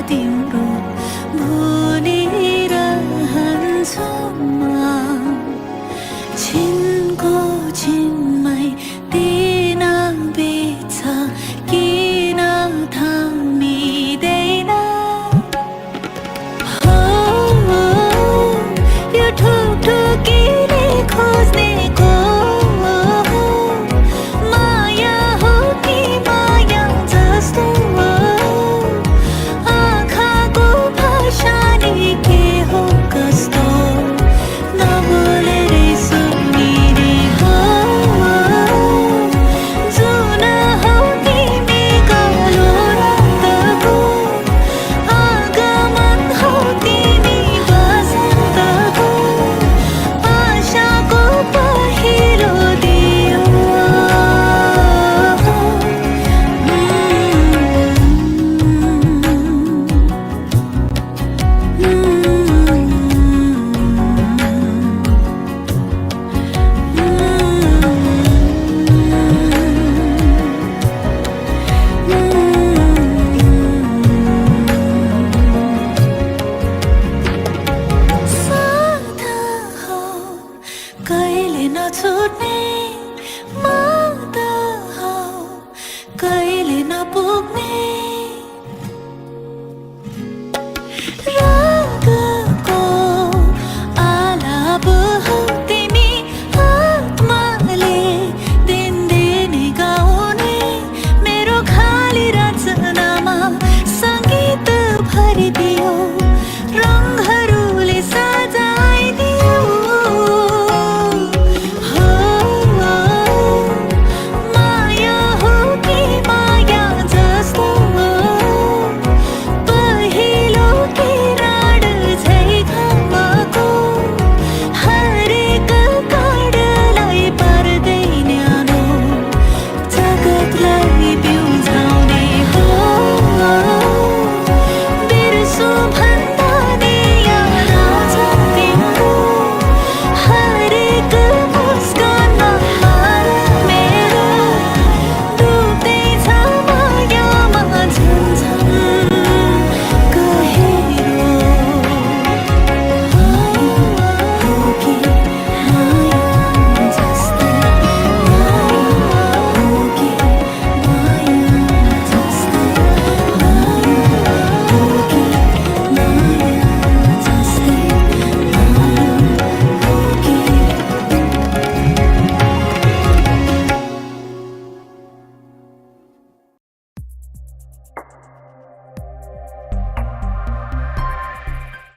तिम्रो भुलिरहन्छु म छिनको छिनमै दिन बित्छ किन थामिँदैन हो यो ठुकठुकीले खोज्नेको माया हो कि माया जस्तो के हो कस्तो नबोलेरै सुनिने हो जुन हौ तिमी कालो रक्तको आगमन हौ तिमी बसन्तको आशाको पहिरो दियो कहिले नछुट्ने